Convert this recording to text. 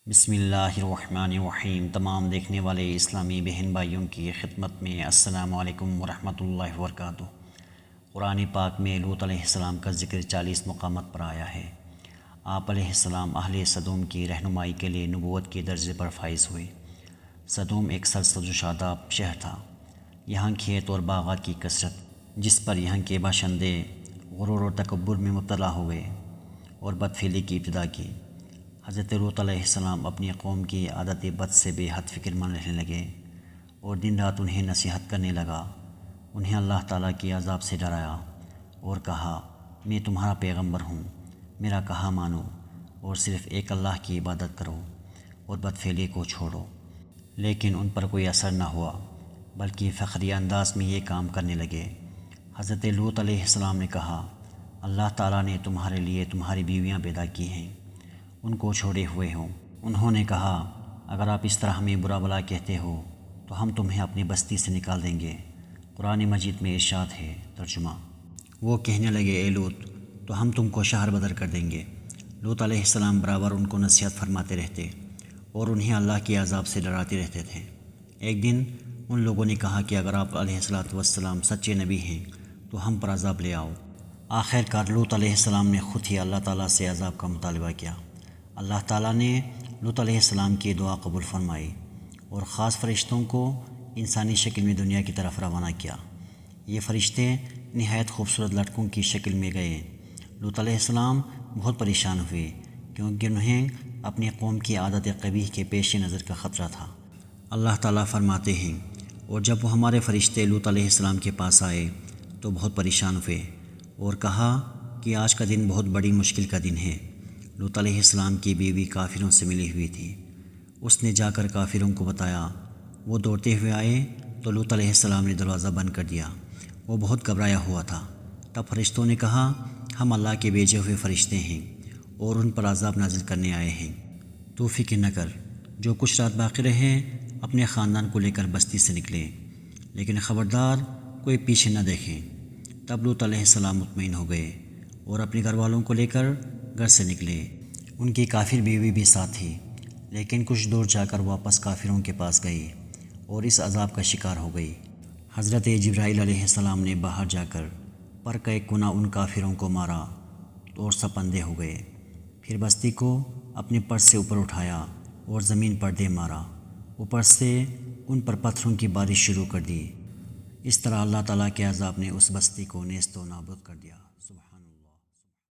بسم اللہ الرحمن الرحیم۔ تمام دیکھنے والے اسلامی بہن بھائیوں کی خدمت میں السلام علیکم ورحمۃ اللہ وبرکاتہ۔ قرآن پاک میں لوط علیہ السلام کا ذکر 40 مقامات پر آیا ہے۔ آپ علیہ السلام اہل صدوم کی رہنمائی کے لیے نبوت کے درجے پر فائز ہوئے۔ صدوم ایک سرسبز و شاداب شہر تھا۔ یہاں کھیت اور باغات کی کثرت، جس پر یہاں کے باشندے غرور و تکبر میں مبتلا ہوئے اور بدفعلی کی ابتدا کی۔ حضرت لوط علیہ السلام اپنی قوم کی عادت بد سے بے حد فکر مند رہنے لگے اور دن رات انہیں نصیحت کرنے لگا۔ انہیں اللہ تعالیٰ کی عذاب سے ڈرایا اور کہا، میں تمہارا پیغمبر ہوں، میرا کہا مانو اور صرف ایک اللہ کی عبادت کرو اور بدفعلی کو چھوڑو۔ لیکن ان پر کوئی اثر نہ ہوا، بلکہ فخریہ انداز میں یہ کام کرنے لگے۔ حضرت لوط علیہ السلام نے کہا، اللہ تعالیٰ نے تمہارے لیے تمہاری بیویاں پیدا کی ہیں، ان کو چھوڑے ہوئے ہو۔ انہوں نے کہا، اگر آپ اس طرح ہمیں برا بھلا کہتے ہو تو ہم تمہیں اپنی بستی سے نکال دیں گے۔ قرآن مجید میں ارشاد ہے، ترجمہ: وہ کہنے لگے، اے لوط، تو ہم تم کو شہر بدر کر دیں گے۔ لوط علیہ السلام برابر ان کو نصیحت فرماتے رہتے اور انہیں اللہ کے عذاب سے ڈراتے رہتے تھے۔ ایک دن ان لوگوں نے کہا کہ اگر آپ علیہ السلام سچے نبی ہیں تو ہم پر عذاب لے آؤ۔ آخر کار لوط علیہ السلام نے خود ہی اللہ تعالیٰ سے عذاب کا مطالبہ کیا۔ اللہ تعالیٰ نے لوط علیہ السلام کی دعا قبول فرمائی اور خاص فرشتوں کو انسانی شکل میں دنیا کی طرف روانہ کیا۔ یہ فرشتے نہایت خوبصورت لڑکوں کی شکل میں گئے۔ لوط علیہ السلام بہت پریشان ہوئے کیونکہ انہیں اپنی قوم کی عادت قبیح کے پیش نظر کا خطرہ تھا۔ اللہ تعالیٰ فرماتے ہیں، اور جب وہ ہمارے فرشتے لوط علیہ السلام کے پاس آئے تو بہت پریشان ہوئے اور کہا کہ آج کا دن بہت بڑی مشکل کا دن ہے۔ لوط علیہ السلام کی بیوی کافروں سے ملی ہوئی تھی۔ اس نے جا کر کافروں کو بتایا۔ وہ دوڑتے ہوئے آئے تو لوط علیہ السلام نے دروازہ بند کر دیا۔ وہ بہت گھبرایا ہوا تھا۔ تب فرشتوں نے کہا، ہم اللہ کے بھیجے ہوئے فرشتے ہیں اور ان پر عذاب نازل کرنے آئے ہیں۔ تو فکر نہ کر، جو کچھ رات باقی رہے اپنے خاندان کو لے کر بستی سے نکلے، لیکن خبردار کوئی پیچھے نہ دیکھیں۔ تب لوط علیہ السلام مطمئن ہو گئے اور اپنے گھر والوں کو لے کر گھر سے نکلے۔ ان کی کافر بیوی بھی ساتھ تھی، لیکن کچھ دور جا کر واپس کافروں کے پاس گئی اور اس عذاب کا شکار ہو گئی۔ حضرت جبرائیل علیہ السلام نے باہر جا کر پر کا ایک کونا ان کافروں کو مارا اور سب اندھے ہو گئے۔ پھر بستی کو اپنے پر سے اوپر اٹھایا اور زمین پر دے مارا۔ اوپر سے ان پر پتھروں کی بارش شروع کر دی۔ اس طرح اللہ تعالیٰ کے عذاب نے اس بستی کو نیست و نابود کر دیا۔ سبحان